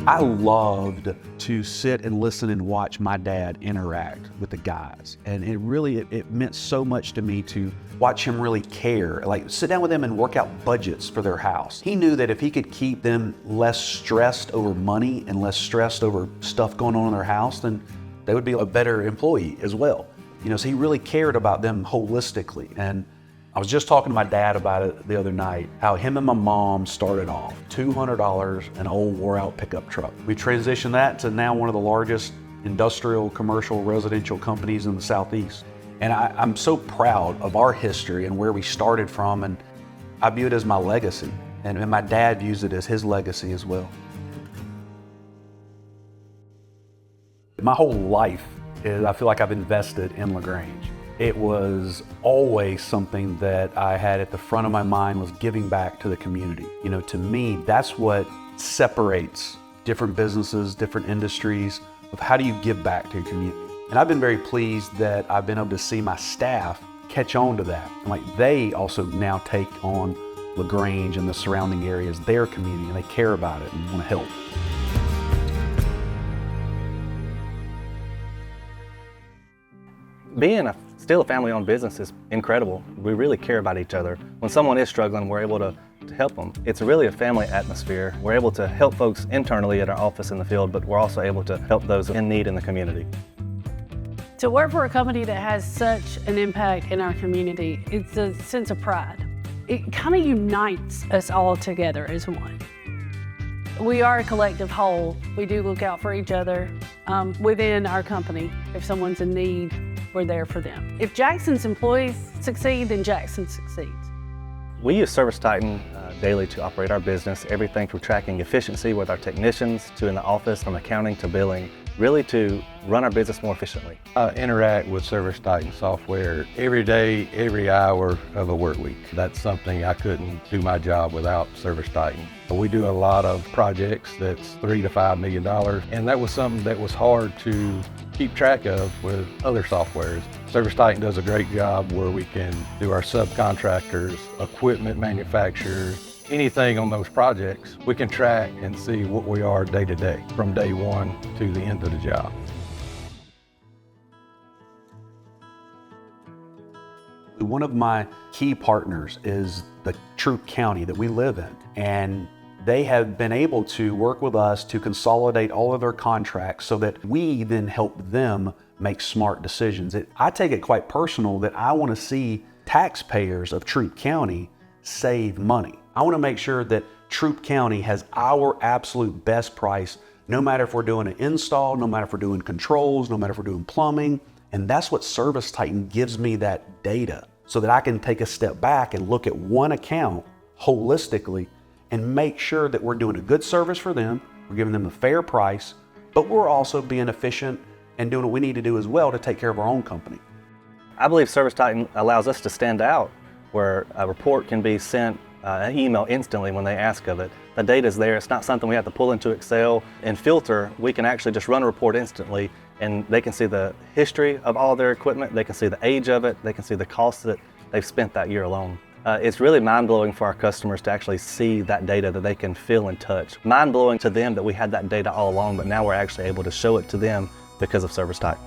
I loved to sit and listen and watch my dad interact with the guys. And it meant so much to me to watch him really care, like sit down with them and work out budgets for their house. He knew that if he could keep them less stressed over money and less stressed over stuff going on in their house, then they would be a better employee as well. So he really cared about them holistically. And I was just talking to my dad about it the other night, how him and my mom started off, $200, an old wore out pickup truck. We transitioned that to now one of the largest industrial, commercial, residential companies in the Southeast. And I'm so proud of our history and where we started from, and I view it as my legacy. And my dad views it as his legacy as well. My whole life I feel like I've invested in LaGrange. It was always something that I had at the front of my mind, was giving back to the community. To me, that's what separates different businesses, different industries, of how do you give back to your community. And I've been very pleased that I've been able to see my staff catch on to that. And they also now take on LaGrange and the surrounding areas, their community, and they care about it and want to help. Being still a family-owned business is incredible. We really care about each other. When someone is struggling, we're able to help them. It's really a family atmosphere. We're able to help folks internally at our office in the field, but we're also able to help those in need in the community. To work for a company that has such an impact in our community, it's a sense of pride. It kind of unites us all together as one. We are a collective whole. We do look out for each other within our company. If someone's in need, we're there for them. If Jackson's employees succeed, then Jackson succeeds. We use ServiceTitan daily to operate our business, everything from tracking efficiency with our technicians to in the office, from accounting to billing, really to run our business more efficiently. I interact with ServiceTitan software every day, every hour of a work week. That's something I couldn't do my job without ServiceTitan. We do a lot of projects that's $3 to $5 million, and that was something that was hard to keep track of with other softwares. ServiceTitan does a great job where we can do our subcontractors, equipment manufacturers, anything on those projects. We can track and see what we are day to day, from day one to the end of the job. One of my key partners is the Troup County that we live in, and they have been able to work with us to consolidate all of their contracts so that we then help them make smart decisions. I take it quite personal that I want to see taxpayers of Troup County save money. I want to make sure that Troup County has our absolute best price, no matter if we're doing an install, no matter if we're doing controls, no matter if we're doing plumbing. And that's what ServiceTitan gives me, that data, so that I can take a step back and look at one account holistically and make sure that we're doing a good service for them, we're giving them a fair price, but we're also being efficient and doing what we need to do as well to take care of our own company. I believe ServiceTitan allows us to stand out, where a report can be sent an email instantly when they ask of it. The data's there. It's not something we have to pull into Excel and filter. We can actually just run a report instantly, and they can see the history of all their equipment, they can see the age of it, they can see the cost that they've spent that year alone. It's really mind-blowing for our customers to actually see that data that they can feel and touch. Mind-blowing to them that we had that data all along, but now we're actually able to show it to them because of ServiceTitan.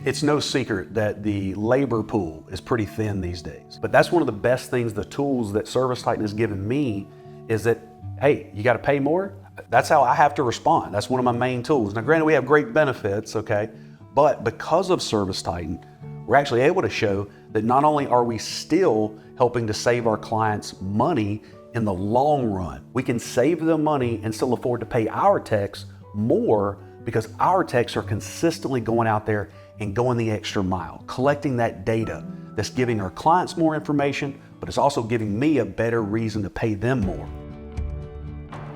It's no secret that the labor pool is pretty thin these days, but that's one of the best things, the tools that ServiceTitan has given me, is that, hey, you got to pay more? That's how I have to respond. That's one of my main tools. Now, granted, we have great benefits, okay, but because of ServiceTitan, we're actually able to show that not only are we still helping to save our clients money in the long run, we can save them money and still afford to pay our techs more, because our techs are consistently going out there and going the extra mile, collecting that data that's giving our clients more information, but it's also giving me a better reason to pay them more.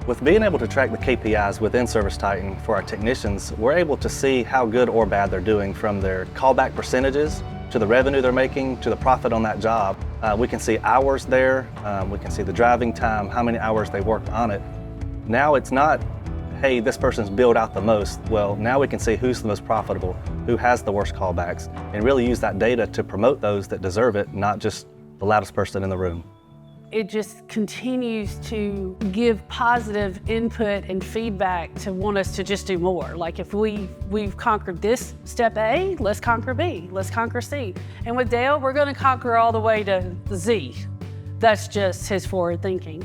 With being able to track the KPIs within ServiceTitan for our technicians, we're able to see how good or bad they're doing, from their callback percentages to the revenue they're making to the profit on that job. We can see hours there, we can see the driving time, how many hours they worked on it. Now it's not, hey, this person's billed out the most. Well, now we can see who's the most profitable, who has the worst callbacks, and really use that data to promote those that deserve it, not just the loudest person in the room. it just continues to give positive input and feedback to want us to just do more. Like if we've conquered this step A, let's conquer B, let's conquer C. And with Dale, we're gonna conquer all the way to Z. That's just his forward thinking.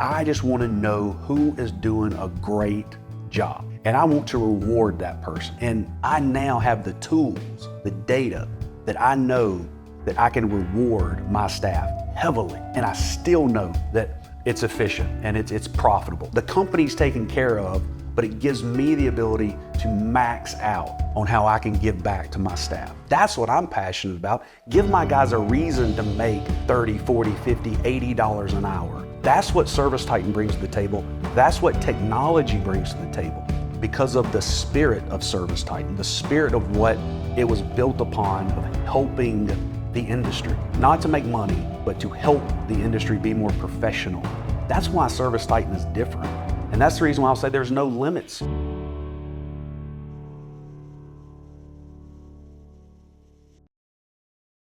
I just want to know who is doing a great job, and I want to reward that person. And I now have the tools, the data that I know that I can reward my staff heavily, and I still know that it's efficient and it's profitable. The company's taken care of, but it gives me the ability to max out on how I can give back to my staff. That's what I'm passionate about. Give my guys a reason to make $30, $40, $50, $80 an hour. That's what ServiceTitan brings to the table. That's what technology brings to the table. Because of the spirit of ServiceTitan, the spirit of what it was built upon, of helping the industry, not to make money, but to help the industry be more professional. That's why ServiceTitan is different. And that's the reason why I'll say there's no limits.